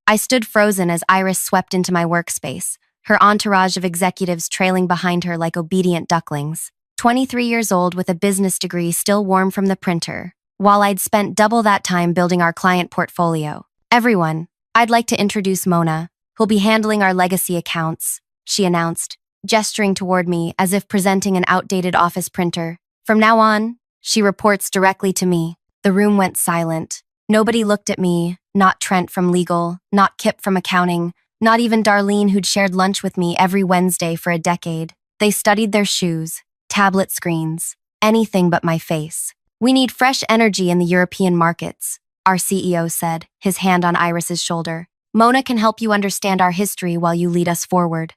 I stood frozen as Iris swept into my workspace, her entourage of executives trailing behind her like obedient ducklings. 23 years old with a business degree still warm from the printer, while I'd spent double that time building our client portfolio. Everyone, I'd like to introduce Mona, who'll be handling our legacy accounts, she announced, gesturing toward me as if presenting an outdated office printer. From now on, she reports directly to me. The room went silent. Nobody looked at me, not Trent from legal, not Kip from accounting, not even Darlene who'd shared lunch with me every Wednesday for a decade. They studied their shoes, tablet screens, anything but my face. We need fresh energy in the European markets, our CEO said, his hand on Iris's shoulder. Mona can help you understand our history while you lead us forward.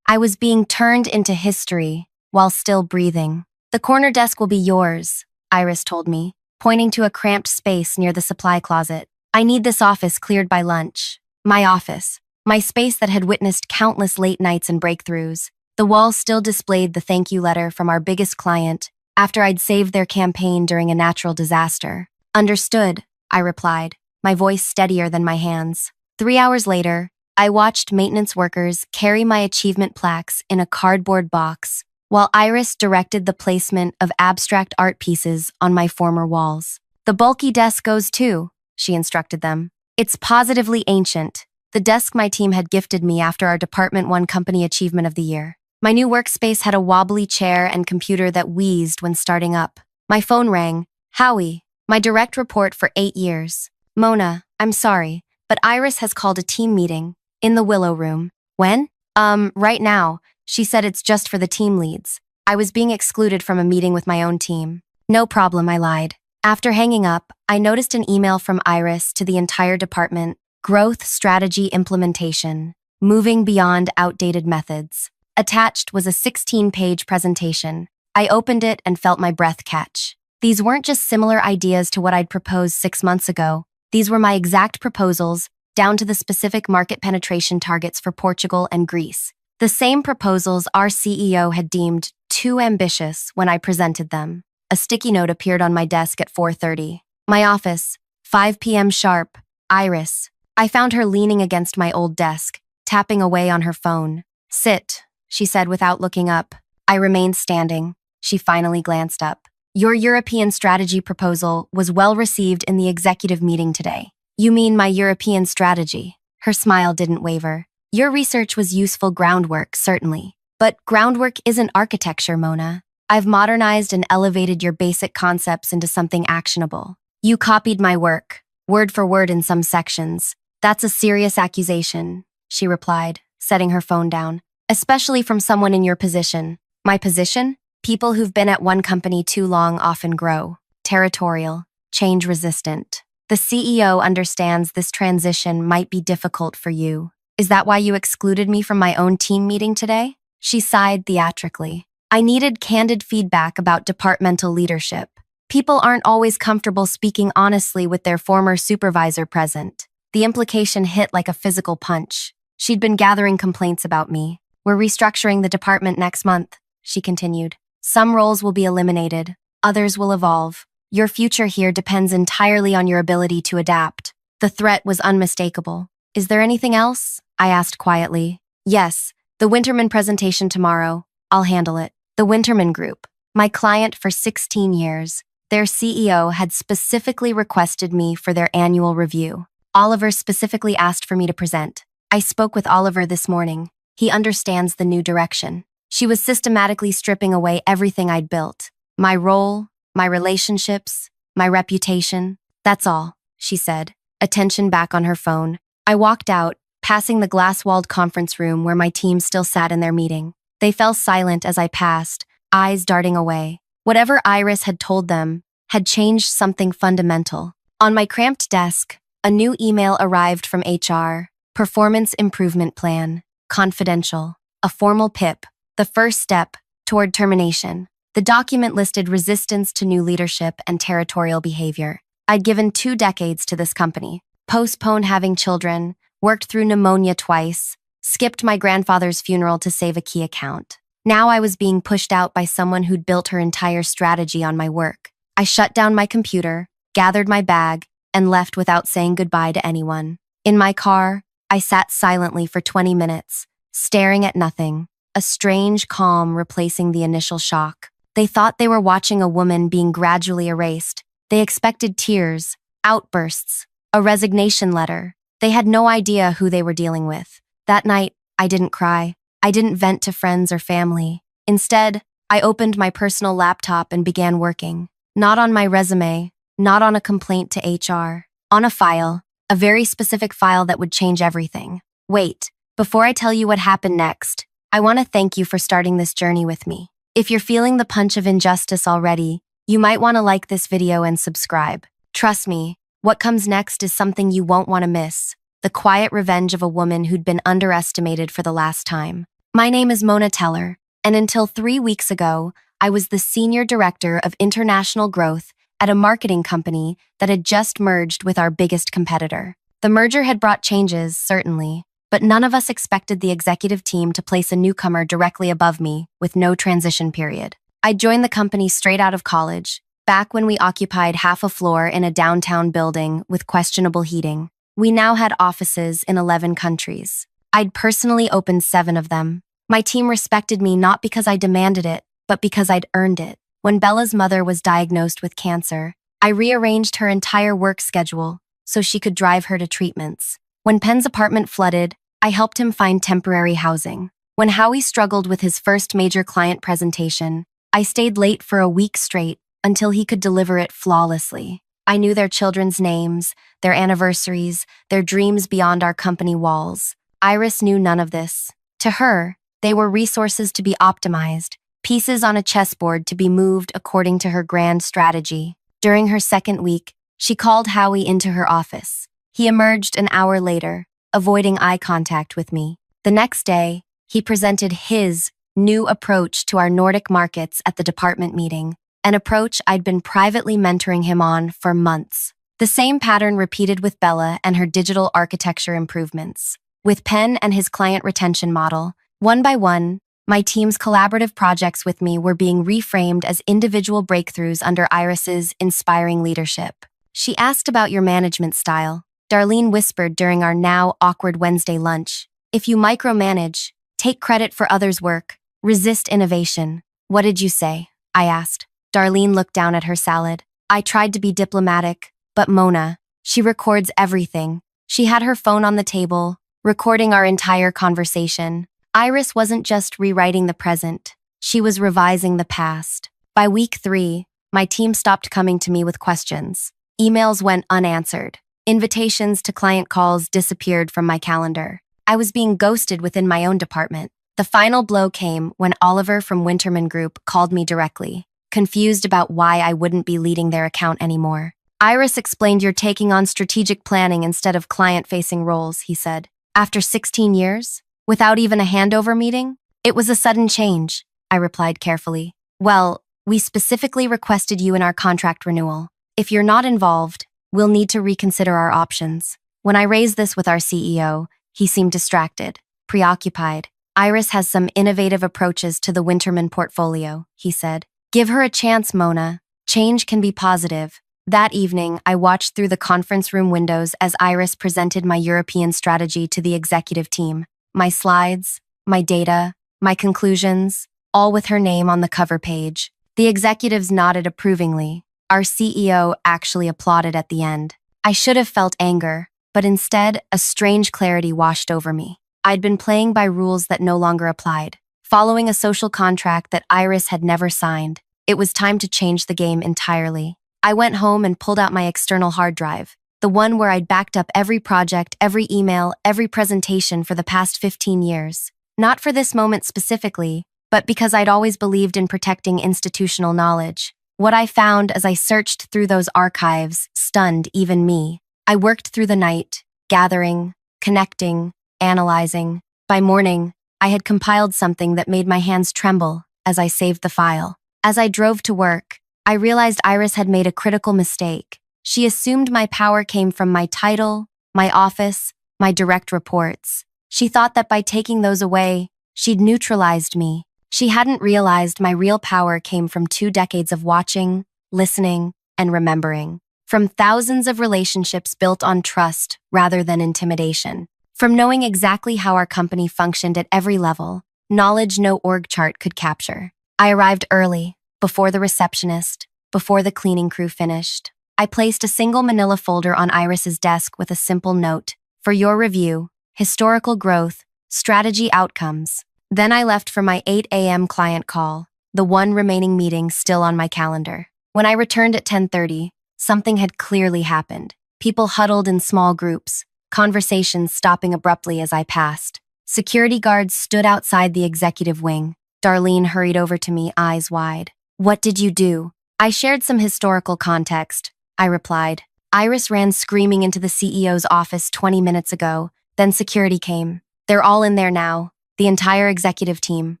I was being turned into history while still breathing. The corner desk will be yours, Iris told me, pointing to a cramped space near the supply closet. I need this office cleared by lunch. My office. My space that had witnessed countless late nights and breakthroughs. The wall still displayed the thank you letter from our biggest client after I'd saved their campaign during a natural disaster. Understood, I replied, my voice steadier than my hands. 3 hours later, I watched maintenance workers carry my achievement plaques in a cardboard box, while Iris directed the placement of abstract art pieces on my former walls. The bulky desk goes too, she instructed them. It's positively ancient, the desk my team had gifted me after our department won Company Achievement of the Year. My new workspace had a wobbly chair and computer that wheezed when starting up. My phone rang. Howie, my direct report for 8 years. Mona, I'm sorry, but Iris has called a team meeting in the Willow Room. When? Right now. She said it's just for the team leads. I was being excluded from a meeting with my own team. No problem, I lied. After hanging up, I noticed an email from Iris to the entire department. Growth Strategy Implementation. Moving beyond outdated methods. Attached was a 16-page presentation. I opened it and felt my breath catch. These weren't just similar ideas to what I'd proposed 6 months ago. These were my exact proposals, down to the specific market penetration targets for Portugal and Greece. The same proposals our CEO had deemed too ambitious when I presented them. A sticky note appeared on my desk at 4:30. My office, 5 p.m. sharp. Iris. I found her leaning against my old desk, tapping away on her phone. Sit, she said without looking up. I remained standing. She finally glanced up. Your European strategy proposal was well received in the executive meeting today. You mean my European strategy? Her smile didn't waver. Your research was useful groundwork, certainly. But groundwork isn't architecture, Mona. I've modernized and elevated your basic concepts into something actionable. You copied my work, word for word in some sections. That's a serious accusation, she replied, setting her phone down. Especially from someone in your position. My position? People who've been at one company too long often grow. Territorial, change-resistant. The CEO understands this transition might be difficult for you. Is that why you excluded me from my own team meeting today? She sighed theatrically. I needed candid feedback about departmental leadership. People aren't always comfortable speaking honestly with their former supervisor present. The implication hit like a physical punch. She'd been gathering complaints about me. We're restructuring the department next month, she continued. Some roles will be eliminated. Others will evolve. Your future here depends entirely on your ability to adapt. The threat was unmistakable. Is there anything else? I asked quietly. Yes, the Winterman presentation tomorrow. I'll handle it. The Winterman Group, my client for 16 years. Their CEO had specifically requested me for their annual review. Oliver specifically asked for me to present. I spoke with Oliver this morning. He understands the new direction. She was systematically stripping away everything I'd built. My role, my relationships, my reputation. That's all, she said, attention back on her phone. I walked out, passing the glass-walled conference room where my team still sat in their meeting. They fell silent as I passed, eyes darting away. Whatever Iris had told them had changed something fundamental. On my cramped desk, a new email arrived from HR. Performance Improvement Plan. Confidential. A formal PIP. The first step toward termination. The document listed resistance to new leadership and territorial behavior. I'd given 2 decades to this company, postponed having children, worked through pneumonia twice, skipped my grandfather's funeral to save a key account. Now I was being pushed out by someone who'd built her entire strategy on my work. I shut down my computer, gathered my bag, and left without saying goodbye to anyone. In my car, I sat silently for 20 minutes, staring at nothing, a strange calm replacing the initial shock. They thought they were watching a woman being gradually erased. They expected tears, outbursts, a resignation letter. They had no idea who they were dealing with. That night, I didn't cry. I didn't vent to friends or family. Instead, I opened my personal laptop and began working. Not on my resume, not on a complaint to HR. On a file, a very specific file that would change everything. Wait, before I tell you what happened next, I want to thank you for starting this journey with me. If you're feeling the punch of injustice already, you might want to like this video and subscribe. Trust me, what comes next is something you won't want to miss. The quiet revenge of a woman who'd been underestimated for the last time. My name is Mona Teller, and until 3 weeks ago, I was the Senior Director of International Growth at a marketing company that had just merged with our biggest competitor. The merger had brought changes, certainly, but none of us expected the executive team to place a newcomer directly above me with no transition period. I joined the company straight out of college, back when we occupied half a floor in a downtown building with questionable heating. We now had offices in 11 countries. I'd personally opened 7 of them. My team respected me not because I demanded it, but because I'd earned it. When Bella's mother was diagnosed with cancer, I rearranged her entire work schedule so she could drive her to treatments. When Penn's apartment flooded, I helped him find temporary housing. When Howie struggled with his first major client presentation, I stayed late for a week straight until he could deliver it flawlessly. I knew their children's names, their anniversaries, their dreams beyond our company walls. Iris knew none of this. To her, they were resources to be optimized, pieces on a chessboard to be moved according to her grand strategy. During her second week, she called Howie into her office. He emerged an hour later, avoiding eye contact with me. The next day, he presented his new approach to our Nordic markets at the department meeting, an approach I'd been privately mentoring him on for months. The same pattern repeated with Bella and her digital architecture improvements. With Penn and his client retention model, one by one, my team's collaborative projects with me were being reframed as individual breakthroughs under Iris's inspiring leadership. She asked about your management style. Darlene whispered during our now awkward Wednesday lunch. If you micromanage, take credit for others' work, resist innovation. What did you say? I asked. Darlene looked down at her salad. I tried to be diplomatic, but Mona, she records everything. She had her phone on the table, recording our entire conversation. Iris wasn't just rewriting the present, she was revising the past. By week 3, my team stopped coming to me with questions. Emails went unanswered. Invitations to client calls disappeared from my calendar. I was being ghosted within my own department. The final blow came when Oliver from Winterman Group called me directly, confused about why I wouldn't be leading their account anymore. Iris explained you're taking on strategic planning instead of client-facing roles, he said. After 16 years? Without even a handover meeting? It was a sudden change, I replied carefully. Well, we specifically requested you in our contract renewal. If you're not involved, we'll need to reconsider our options. When I raised this with our CEO, he seemed distracted, preoccupied. Iris has some innovative approaches to the Winterman portfolio, he said. Give her a chance, Mona. Change can be positive. That evening, I watched through the conference room windows as Iris presented my European strategy to the executive team. My slides, my data, my conclusions, all with her name on the cover page. The executives nodded approvingly. Our CEO actually applauded at the end. I should have felt anger, but instead, a strange clarity washed over me. I'd been playing by rules that no longer applied, following a social contract that Iris had never signed. It was time to change the game entirely. I went home and pulled out my external hard drive, the one where I'd backed up every project, every email, every presentation for the past 15 years. Not for this moment specifically, but because I'd always believed in protecting institutional knowledge. What I found as I searched through those archives stunned even me. I worked through the night, gathering, connecting, analyzing. By morning, I had compiled something that made my hands tremble as I saved the file. As I drove to work, I realized Iris had made a critical mistake. She assumed my power came from my title, my office, my direct reports. She thought that by taking those away, she'd neutralized me. She hadn't realized my real power came from 2 decades of watching, listening, and remembering. from thousands of relationships built on trust rather than intimidation. From knowing exactly how our company functioned at every level, knowledge no org chart could capture. I arrived early, before the receptionist, before the cleaning crew finished. I placed a single manila folder on Iris's desk with a simple note, "For your review, historical growth, strategy outcomes." Then I left for my 8 a.m. client call, the one remaining meeting still on my calendar. When I returned at 10:30, something had clearly happened. People huddled in small groups, conversations stopping abruptly as I passed. Security guards stood outside the executive wing. Darlene hurried over to me, eyes wide. "What did you do?" "I shared some historical context," I replied. "Iris ran screaming into the CEO's office 20 minutes ago. Then security came. They're all in there now, the entire executive team."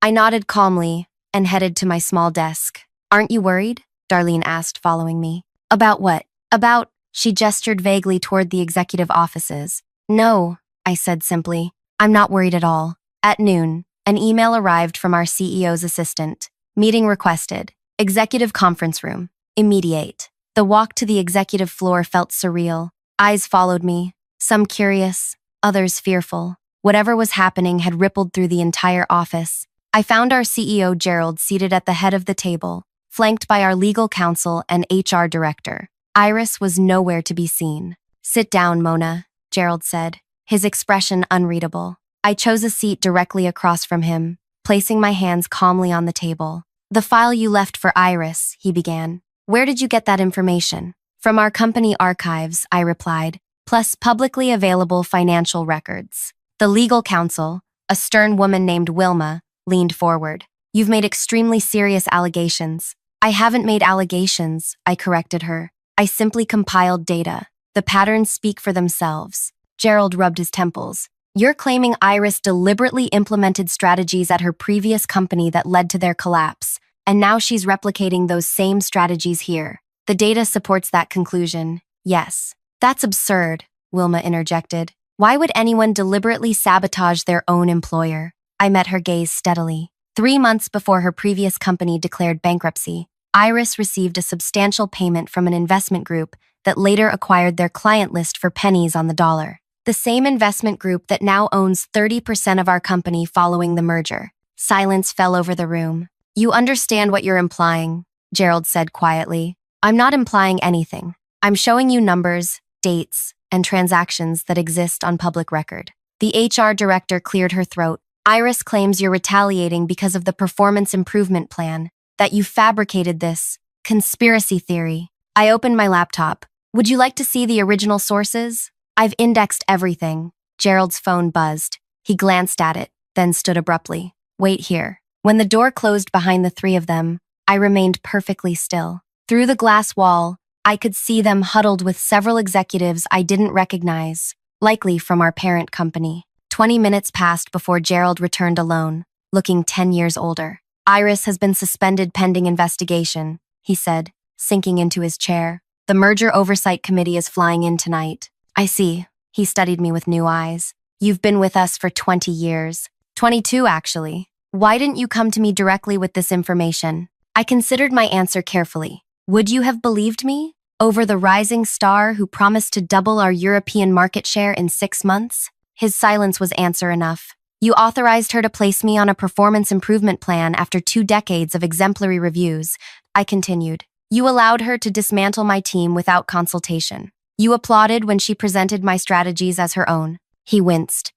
I nodded calmly and headed to my small desk. "Aren't you worried?" Darlene asked, following me. "About what?" "About," she gestured vaguely toward the executive offices. "No," I said simply. "I'm not worried at all." At noon, an email arrived from our CEO's assistant. "Meeting requested. Executive conference room. Immediate." The walk to the executive floor felt surreal. Eyes followed me, some curious, others fearful. Whatever was happening had rippled through the entire office. I found our CEO Gerald seated at the head of the table, flanked by our legal counsel and HR director. Iris was nowhere to be seen. "Sit down, Mona," Gerald said, his expression unreadable. I chose a seat directly across from him, placing my hands calmly on the table. "The file you left for Iris," he began. "Where did you get that information?" "From our company archives," I replied, "plus publicly available financial records." The legal counsel, a stern woman named Wilma, leaned forward. "You've made extremely serious allegations." "I haven't made allegations," I corrected her. "I simply compiled data. The patterns speak for themselves." Gerald rubbed his temples. "You're claiming Iris deliberately implemented strategies at her previous company that led to their collapse, and now she's replicating those same strategies here." "The data supports that conclusion, yes." "That's absurd," Wilma interjected. "Why would anyone deliberately sabotage their own employer?" I met her gaze steadily. 3 months before her previous company declared bankruptcy, Iris received a substantial payment from an investment group that later acquired their client list for pennies on the dollar. The same investment group that now owns 30% of our company following the merger. Silence fell over the room. "You understand what you're implying," Gerald said quietly. "I'm not implying anything. I'm showing you numbers, dates, and transactions that exist on public record." The HR director cleared her throat. "Iris claims you're retaliating because of the performance improvement plan, that you fabricated this conspiracy theory." I opened my laptop. "Would you like to see the original sources?" "I've indexed everything." Gerald's phone buzzed. He glanced at it, then stood abruptly. "Wait here." When the door closed behind the three of them, I remained perfectly still. Through the glass wall, I could see them huddled with several executives I didn't recognize, likely from our parent company. 20 minutes passed before Gerald returned alone, looking 10 years older. "Iris has been suspended pending investigation," he said, sinking into his chair. "The merger oversight committee is flying in tonight." "I see." He studied me with new eyes. "You've been with us for 20 years. 22, actually. Why didn't you come to me directly with this information?" I considered my answer carefully. Would you have believed me? Over the rising star who promised to double our European market share in 6 months? His silence was answer enough. "You authorized her to place me on a performance improvement plan after 2 decades of exemplary reviews," I continued. "You allowed her to dismantle my team without consultation. You applauded when she presented my strategies as her own." He winced.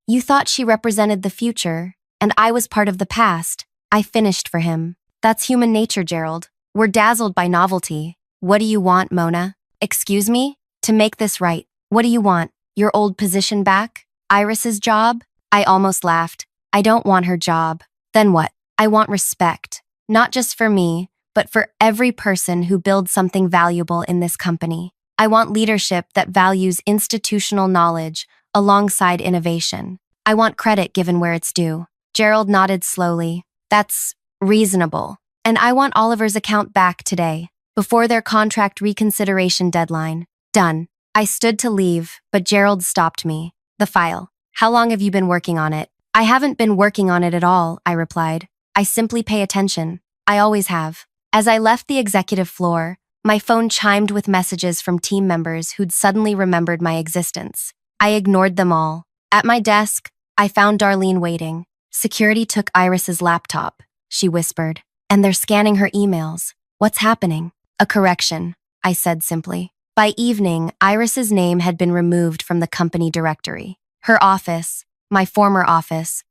You thought she represented the future, and I was part of the past." I finished for him. "That's human nature, Gerald. We're dazzled by novelty. What do you want, Mona?" "Excuse me? To make this right, what do you want? Your old position back? Iris's job?" I almost laughed. "I don't want her job." "Then what?" "I want respect. Not just for me, but for every person who builds something valuable in this company. I want leadership that values institutional knowledge alongside innovation. I want credit given where it's due." Gerald nodded slowly. "That's reasonable. And I want Oliver's account back today, before their contract reconsideration deadline." "Done." I stood to leave, but Gerald stopped me. "The file. How long have you been working on it?" "I haven't been working on it at all," I replied. "I simply pay attention. I always have." As I left the executive floor, My phone chimed with messages from team members who'd suddenly remembered my existence. I ignored them all. At my desk, I found Darlene waiting. Security took Iris's laptop, she whispered, and they're scanning her emails. What's happening? A correction, I said simply. By evening, Iris's name had been removed from the company directory. Her office, my former office,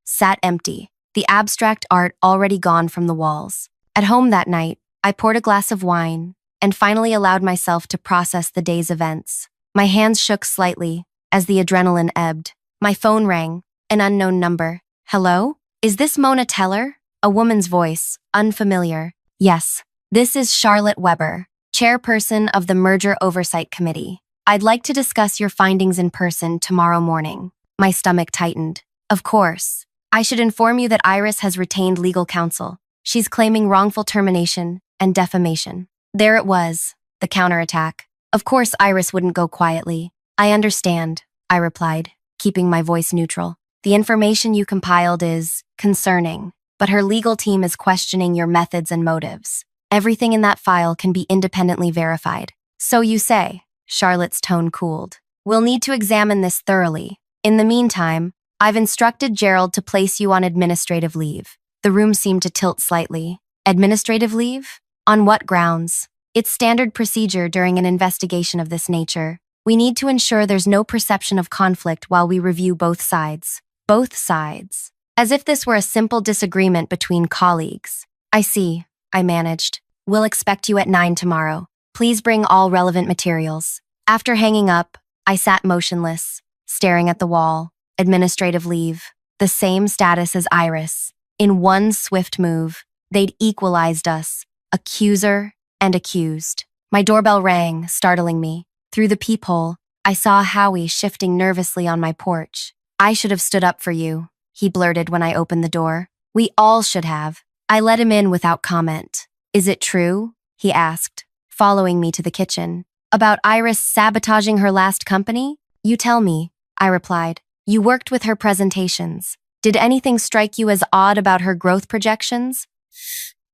sat empty, the abstract art already gone from the walls. At home that night, I poured a glass of wine and finally allowed myself to process the day's events. My hands shook slightly as the adrenaline ebbed. My phone rang, an unknown number. Hello? Is this Mona Teller? A woman's voice, unfamiliar. Yes, this is Charlotte Weber, chairperson of the Merger Oversight Committee. I'd like to discuss your findings in person tomorrow morning. My stomach tightened. Of course. I should inform you that Iris has retained legal counsel. She's claiming wrongful termination and defamation. There it was, the counterattack. Of course Iris wouldn't go quietly. I understand, I replied, keeping my voice neutral. The information you compiled is concerning, but her legal team is questioning your methods and motives. Everything in that file can be independently verified. So you say. Charlotte's tone cooled. We'll need to examine this thoroughly. In the meantime, I've instructed Gerald to place you on administrative leave. The room seemed to tilt slightly. Administrative leave? On what grounds? It's standard procedure during an investigation of this nature. We need to ensure there's no perception of conflict while we review both sides. Both sides. As if this were a simple disagreement between colleagues. I see, I managed. We'll expect you at 9 tomorrow. Please bring all relevant materials. After hanging up, I sat motionless, staring at the wall. Administrative leave. The same status as Iris. In one swift move, they'd equalized us. Accuser and accused. My doorbell rang, startling me. Through the peephole, I saw Howie shifting nervously on my porch. I should have stood up for you, he blurted when I opened the door. We all should have. I let him in without comment. Is it true? He asked, following me to the kitchen. About Iris sabotaging her last company? You tell me, I replied. You worked with her presentations. Did anything strike you as odd about her growth projections?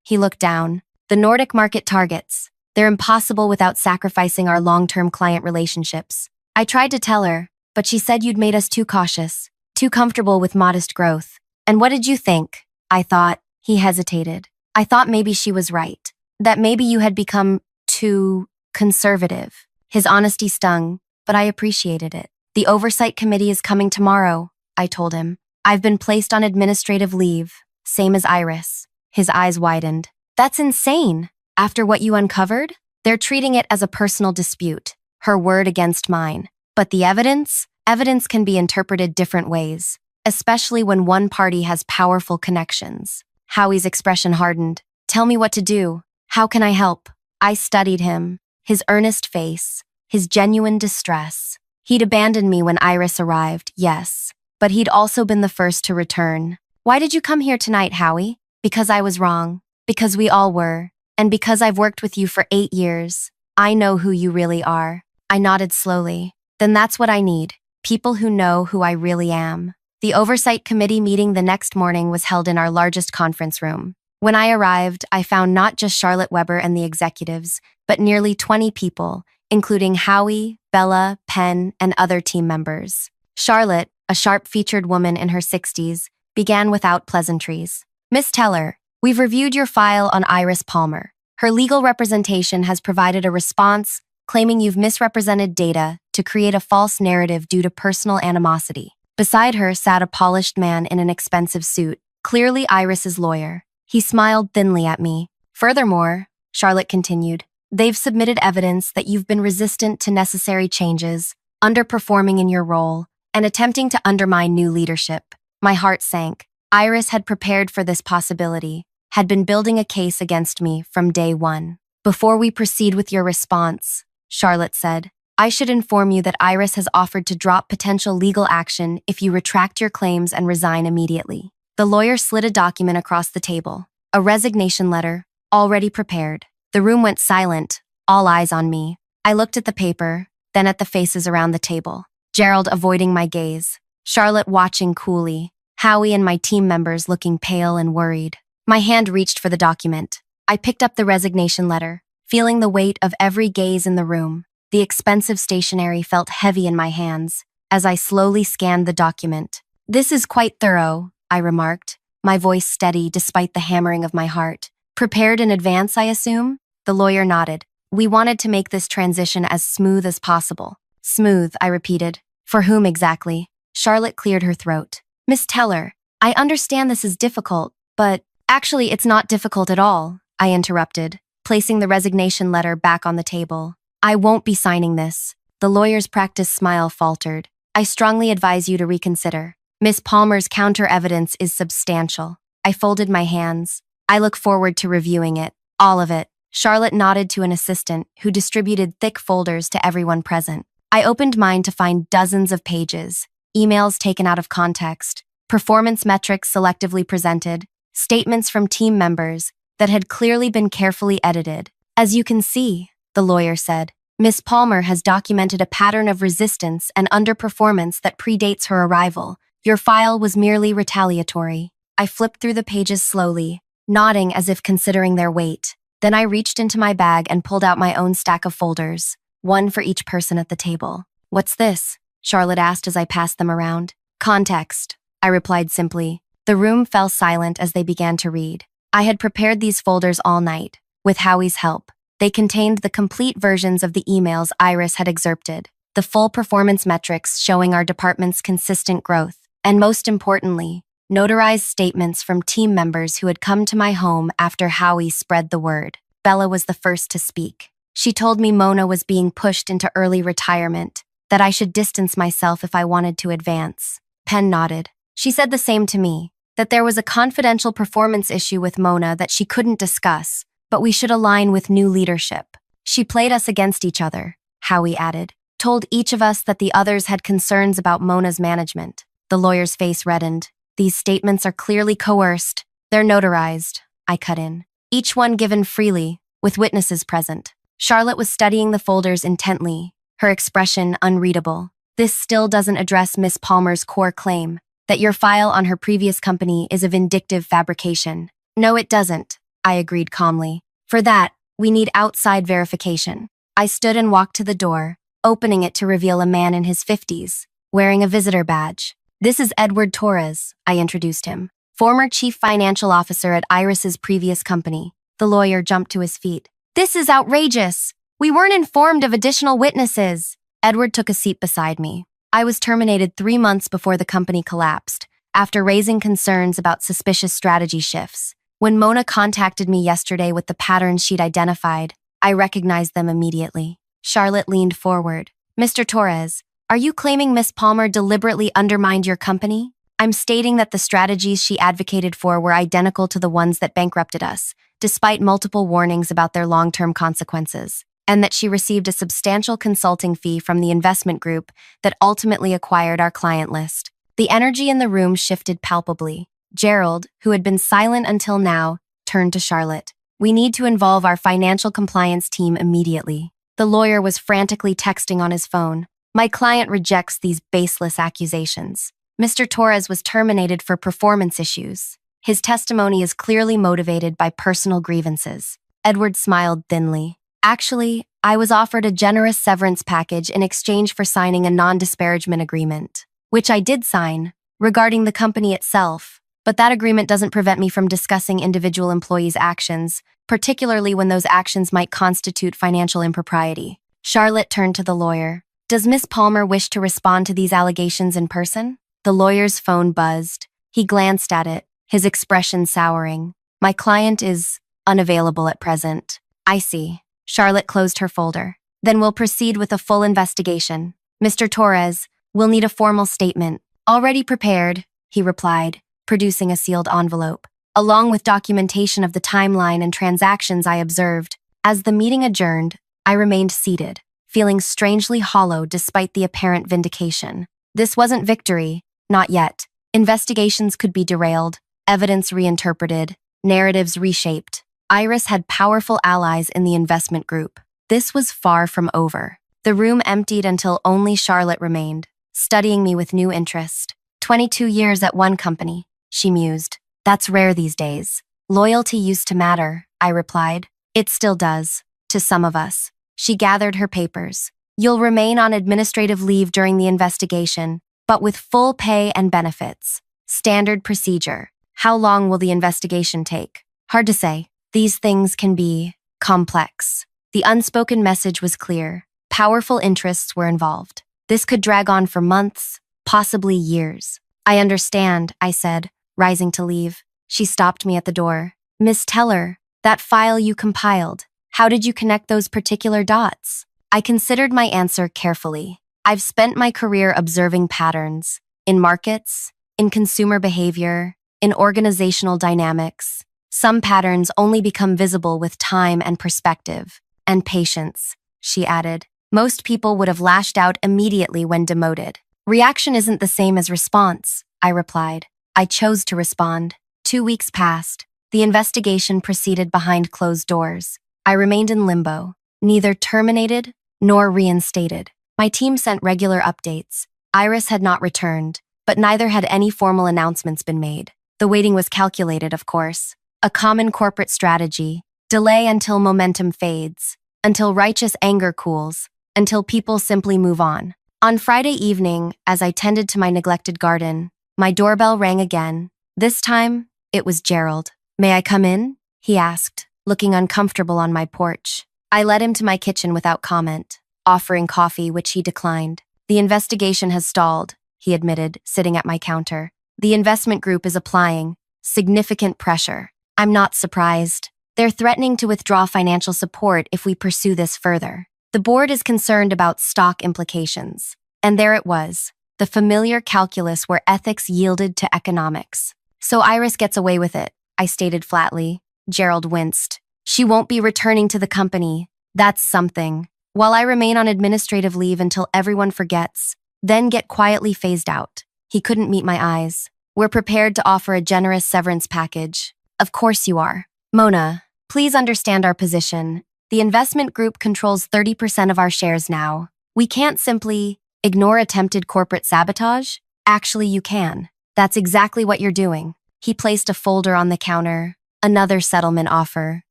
He looked down. The Nordic market targets. They're impossible without sacrificing our long-term client relationships. I tried to tell her, but she said you'd made us too cautious, too comfortable with modest growth. And what did you think? I thought. He hesitated. I thought maybe she was right. That maybe you had become too conservative. His honesty stung, but I appreciated it. The oversight committee is coming tomorrow, I told him. I've been placed on administrative leave, same as Iris. His eyes widened. That's insane. After what you uncovered? They're treating it as a personal dispute, her word against mine. But the evidence? Evidence can be interpreted different ways, especially when one party has powerful connections. Howie's expression hardened. Tell me what to do. How can I help? I studied him, his earnest face, his genuine distress. He'd abandoned me when Iris arrived, yes, but he'd also been the first to return. Why did you come here tonight, Howie? Because I was wrong. Because we all were. And because I've worked with you for 8 years. I know who you really are. I nodded slowly. Then that's what I need. People who know who I really am. The oversight committee meeting the next morning was held in our largest conference room. When I arrived, I found not just Charlotte Weber and the executives, but nearly 20 people, including Howie, Bella, Penn, and other team members. Charlotte, a sharp-featured woman in her 60s, began without pleasantries. Miss Teller, we've reviewed your file on Iris Palmer. Her legal representation has provided a response claiming you've misrepresented data to create a false narrative due to personal animosity. Beside her sat a polished man in an expensive suit, clearly Iris's lawyer. He smiled thinly at me. Furthermore, Charlotte continued, they've submitted evidence that you've been resistant to necessary changes, underperforming in your role, and attempting to undermine new leadership. My heart sank. Iris had prepared for this possibility, had been building a case against me from day one. Before we proceed with your response, Charlotte said, I should inform you that Iris has offered to drop potential legal action if you retract your claims and resign immediately. The lawyer slid a document across the table, a resignation letter, already prepared. The room went silent, all eyes on me. I looked at the paper, then at the faces around the table. Gerald avoiding my gaze, Charlotte watching coolly, Howie and my team members looking pale and worried. My hand reached for the document. I picked up the resignation letter, feeling the weight of every gaze in the room. The expensive stationery felt heavy in my hands as I slowly scanned the document. "This is quite thorough," I remarked, my voice steady despite the hammering of my heart. "Prepared in advance, I assume?" The lawyer nodded. "We wanted to make this transition as smooth as possible." "Smooth," I repeated. "For whom exactly?" Charlotte cleared her throat. "Miss Teller, I understand this is difficult, but actually it's not difficult at all," I interrupted, placing the resignation letter back on the table. "I won't be signing this." The lawyer's practiced smile faltered. "I strongly advise you to reconsider. Miss Palmer's counter evidence is substantial." I folded my hands. "I look forward to reviewing it. All of it." Charlotte nodded to an assistant who distributed thick folders to everyone present. I opened mine to find dozens of pages, emails taken out of context, performance metrics selectively presented, statements from team members that had clearly been carefully edited. "As you can see," the lawyer said, "Miss Palmer has documented a pattern of resistance and underperformance that predates her arrival. Your file was merely retaliatory." I flipped through the pages slowly, nodding as if considering their weight. Then I reached into my bag and pulled out my own stack of folders, one for each person at the table. "What's this?" Charlotte asked as I passed them around. "Context," I replied simply. The room fell silent as they began to read. I had prepared these folders all night, with Howie's help. They contained the complete versions of the emails Iris had excerpted, the full performance metrics showing our department's consistent growth, and most importantly, notarized statements from team members who had come to my home after Howie spread the word. Bella was the first to speak. She told me Mona was being pushed into early retirement, that I should distance myself if I wanted to advance. Penn nodded. She said the same to me, that there was a confidential performance issue with Mona that she couldn't discuss, but we should align with new leadership. She played us against each other, Howie added, told each of us that the others had concerns about Mona's management. The lawyer's face reddened. "These statements are clearly coerced. They're notarized," I cut in. "Each one given freely, with witnesses present." Charlotte was studying the folders intently, her expression unreadable. "This still doesn't address Miss Palmer's core claim, that your file on her previous company is a vindictive fabrication." "No, it doesn't," I agreed calmly. "For that, we need outside verification." I stood and walked to the door, opening it to reveal a man in his 50s, wearing a visitor badge. "This is Edward Torres," I introduced him, "former chief financial officer at Iris's previous company." The lawyer jumped to his feet. "This is outrageous! We weren't informed of additional witnesses." Edward took a seat beside me. "I was terminated 3 months before the company collapsed, after raising concerns about suspicious strategy shifts. When Mona contacted me yesterday with the patterns she'd identified, I recognized them immediately." Charlotte leaned forward. "Mr. Torres, are you claiming Miss Palmer deliberately undermined your company?" "I'm stating that the strategies she advocated for were identical to the ones that bankrupted us, despite multiple warnings about their long-term consequences, and that she received a substantial consulting fee from the investment group that ultimately acquired our client list." The energy in the room shifted palpably. Gerald, who had been silent until now, turned to Charlotte. "We need to involve our financial compliance team immediately." The lawyer was frantically texting on his phone. "My client rejects these baseless accusations. Mr. Torres was terminated for performance issues. His testimony is clearly motivated by personal grievances." Edward smiled thinly. "Actually, I was offered a generous severance package in exchange for signing a non-disparagement agreement, which I did sign, regarding the company itself. But that agreement doesn't prevent me from discussing individual employees' actions, particularly when those actions might constitute financial impropriety." Charlotte turned to the lawyer. "Does Miss Palmer wish to respond to these allegations in person?" The lawyer's phone buzzed. He glanced at it, his expression souring. "My client is unavailable at present." "I see." Charlotte closed her folder. "Then we'll proceed with a full investigation. Mr. Torres, we'll need a formal statement." "Already prepared," he replied, producing a sealed envelope, along with documentation of the timeline and transactions I observed. As the meeting adjourned, I remained seated, feeling strangely hollow despite the apparent vindication. This wasn't victory, not yet. Investigations could be derailed, evidence reinterpreted, narratives reshaped. Iris had powerful allies in the investment group. This was far from over. The room emptied until only Charlotte remained, studying me with new interest. 22 years at one company, she mused. "That's rare these days." "Loyalty used to matter," I replied. "It still does." to some of us. She gathered her papers. You'll remain on administrative leave during the investigation, but with full pay and benefits. Standard procedure. How long will the investigation take? Hard to say. These things can be complex. The unspoken message was clear. Powerful interests were involved. This could drag on for months, possibly years. I understand, I said, rising to leave. She stopped me at the door. Miss Teller, that file you compiled, how did you connect those particular dots? I considered my answer carefully. I've spent my career observing patterns in markets, in consumer behavior, in organizational dynamics. Some patterns only become visible with time and perspective, and patience, she added. Most people would have lashed out immediately when demoted. Reaction isn't the same as response, I replied. I chose to respond. 2 weeks passed. The investigation proceeded behind closed doors. I remained in limbo, neither terminated nor reinstated. My team sent regular updates. Iris had not returned, but neither had any formal announcements been made. The waiting was calculated, of course. A common corporate strategy. Delay until momentum fades, until righteous anger cools, until people simply move on. On Friday evening, as I tended to my neglected garden, my doorbell rang again. This time, it was Gerald. May I come in? He asked, looking uncomfortable on my porch. I led him to my kitchen without comment, offering coffee, which he declined. The investigation has stalled, he admitted, sitting at my counter. The investment group is applying significant pressure. I'm not surprised. They're threatening to withdraw financial support if we pursue this further. The board is concerned about stock implications. And there it was, the familiar calculus where ethics yielded to economics. So Iris gets away with it, I stated flatly. Gerald winced. She won't be returning to the company. That's something. While I remain on administrative leave until everyone forgets, then get quietly phased out. He couldn't meet my eyes. We're prepared to offer a generous severance package. Of course you are. Mona, please understand our position. The investment group controls 30% of our shares now. We can't simply ignore attempted corporate sabotage. Actually, you can. That's exactly what you're doing. He placed a folder on the counter. Another settlement offer,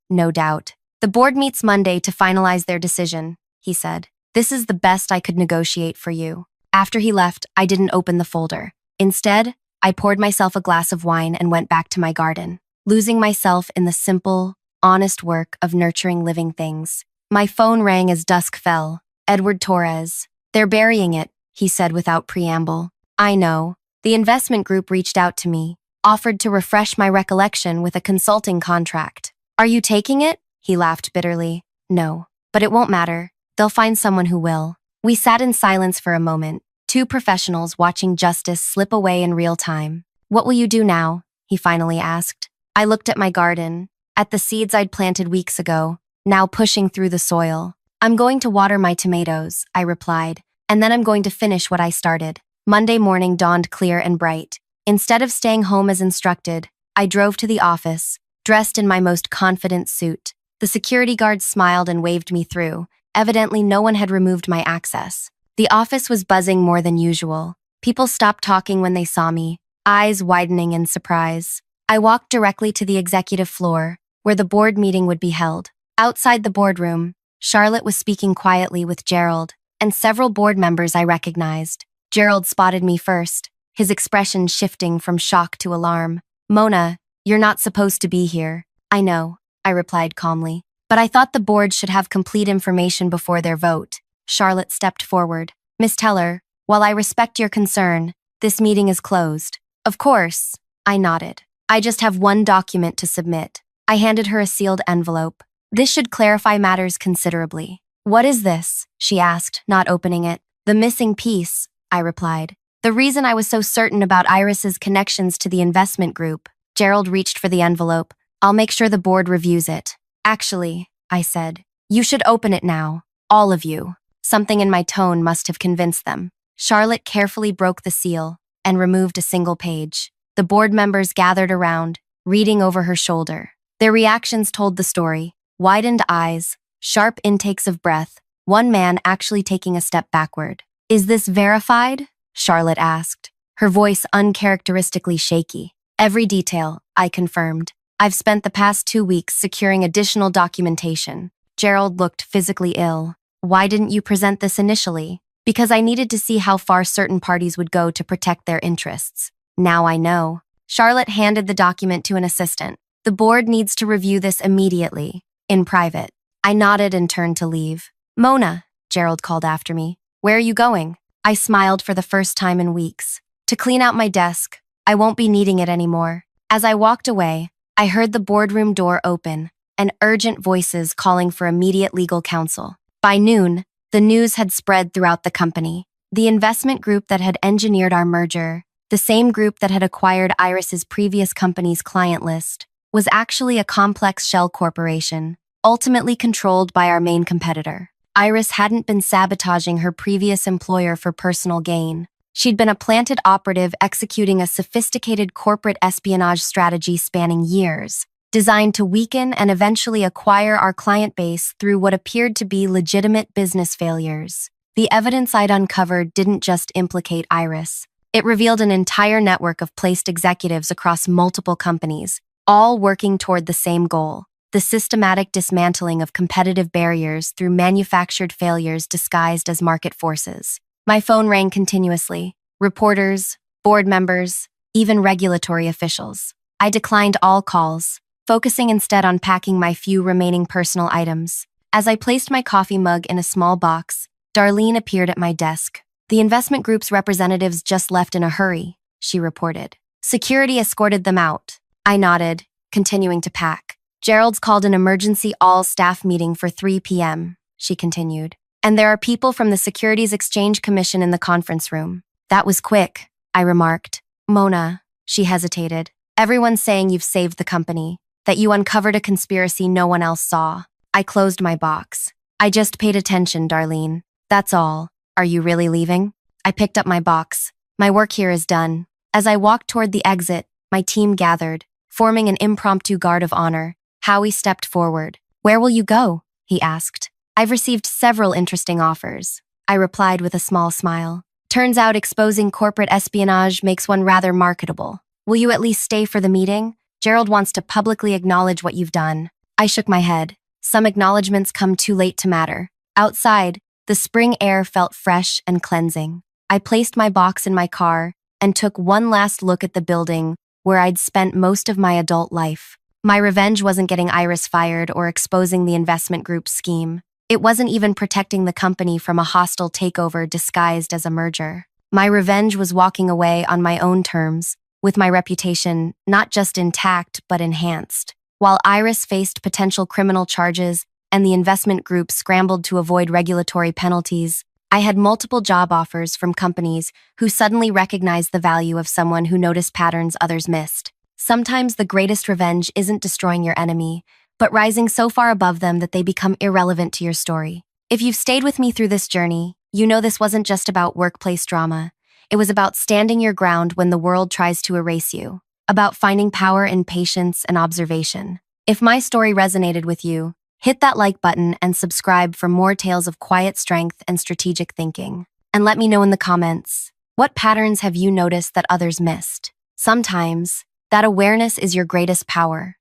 no doubt. The board meets Monday to finalize their decision, he said. This is the best I could negotiate for you. After he left, I didn't open the folder. Instead, I poured myself a glass of wine and went back to my garden, losing myself in the simple, honest work of nurturing living things. My phone rang as dusk fell. Edward Torres. They're burying it, he said without preamble. I know. The investment group reached out to me, offered to refresh my recollection with a consulting contract. Are you taking it? He laughed bitterly. No, but it won't matter. They'll find someone who will. We sat in silence for a moment, two professionals watching justice slip away in real time. What will you do now? He finally asked. I looked at my garden, at the seeds I'd planted weeks ago, now pushing through the soil. I'm going to water my tomatoes, I replied, and then I'm going to finish what I started. Monday morning dawned clear and bright. Instead of staying home as instructed, I drove to the office, dressed in my most confident suit. The security guard smiled and waved me through. Evidently, no one had removed my access. The office was buzzing more than usual. People stopped talking when they saw me, eyes widening in surprise. I walked directly to the executive floor, where the board meeting would be held. Outside the boardroom, Charlotte was speaking quietly with Gerald, and several board members I recognized. Gerald spotted me first, his expression shifting from shock to alarm. Mona, you're not supposed to be here. I know, I replied calmly. But I thought the board should have complete information before their vote. Charlotte stepped forward. Miss Teller, while I respect your concern, this meeting is closed. Of course, I nodded. I just have one document to submit. I handed her a sealed envelope. This should clarify matters considerably. What is this? She asked, not opening it. The missing piece, I replied. The reason I was so certain about Iris's connections to the investment group. Gerald reached for the envelope. I'll make sure the board reviews it. Actually, I said, you should open it now. All of you. Something in my tone must have convinced them. Charlotte carefully broke the seal and removed a single page. The board members gathered around, reading over her shoulder. Their reactions told the story. Widened eyes, sharp intakes of breath, one man actually taking a step backward. Is this verified? Charlotte asked, her voice uncharacteristically shaky. Every detail, I confirmed. I've spent the past 2 weeks securing additional documentation. Gerald looked physically ill. Why didn't you present this initially? Because I needed to see how far certain parties would go to protect their interests. Now I know. Charlotte handed the document to an assistant. The board needs to review this immediately, in private. I nodded and turned to leave. Mona, Gerald called after me. Where are you going? I smiled for the first time in weeks. To clean out my desk. I won't be needing it anymore. As I walked away, I heard the boardroom door open and urgent voices calling for immediate legal counsel. By noon, the news had spread throughout the company. The investment group that had engineered our merger, the same group that had acquired Iris's previous company's client list, was actually a complex shell corporation, ultimately controlled by our main competitor. Iris hadn't been sabotaging her previous employer for personal gain. She'd been a planted operative executing a sophisticated corporate espionage strategy spanning years, designed to weaken and eventually acquire our client base through what appeared to be legitimate business failures. The evidence I'd uncovered didn't just implicate Iris. It revealed an entire network of placed executives across multiple companies, all working toward the same goal: the systematic dismantling of competitive barriers through manufactured failures disguised as market forces. My phone rang continuously. Reporters, board members, even regulatory officials. I declined all calls, focusing instead on packing my few remaining personal items. As I placed my coffee mug in a small box, Darlene appeared at my desk. The investment group's representatives just left in a hurry, she reported. Security escorted them out. I nodded, continuing to pack. Gerald's called an emergency all-staff meeting for 3 p.m., she continued. And there are people from the Securities Exchange Commission in the conference room. That was quick, I remarked. Mona, she hesitated. Everyone's saying you've saved the company, that you uncovered a conspiracy no one else saw. I closed my box. I just paid attention, Darlene. That's all. Are you really leaving? I picked up my box. My work here is done. As I walked toward the exit, my team gathered, forming an impromptu guard of honor. Howie stepped forward. Where will you go? He asked. I've received several interesting offers, I replied with a small smile. Turns out exposing corporate espionage makes one rather marketable. Will you at least stay for the meeting? Gerald wants to publicly acknowledge what you've done. I shook my head. Some acknowledgements come too late to matter. Outside, the spring air felt fresh and cleansing. I placed my box in my car and took one last look at the building where I'd spent most of my adult life. My revenge wasn't getting Iris fired or exposing the investment group's scheme. It wasn't even protecting the company from a hostile takeover disguised as a merger. My revenge was walking away on my own terms, with my reputation not just intact but enhanced. While Iris faced potential criminal charges and the investment group scrambled to avoid regulatory penalties, I had multiple job offers from companies who suddenly recognized the value of someone who noticed patterns others missed. Sometimes the greatest revenge isn't destroying your enemy, but rising so far above them that they become irrelevant to your story. If you've stayed with me through this journey, you know this wasn't just about workplace drama. It was about standing your ground when the world tries to erase you, about finding power in patience and observation. If my story resonated with you, hit that like button and subscribe for more tales of quiet strength and strategic thinking. And let me know in the comments, what patterns have you noticed that others missed? Sometimes, that awareness is your greatest power.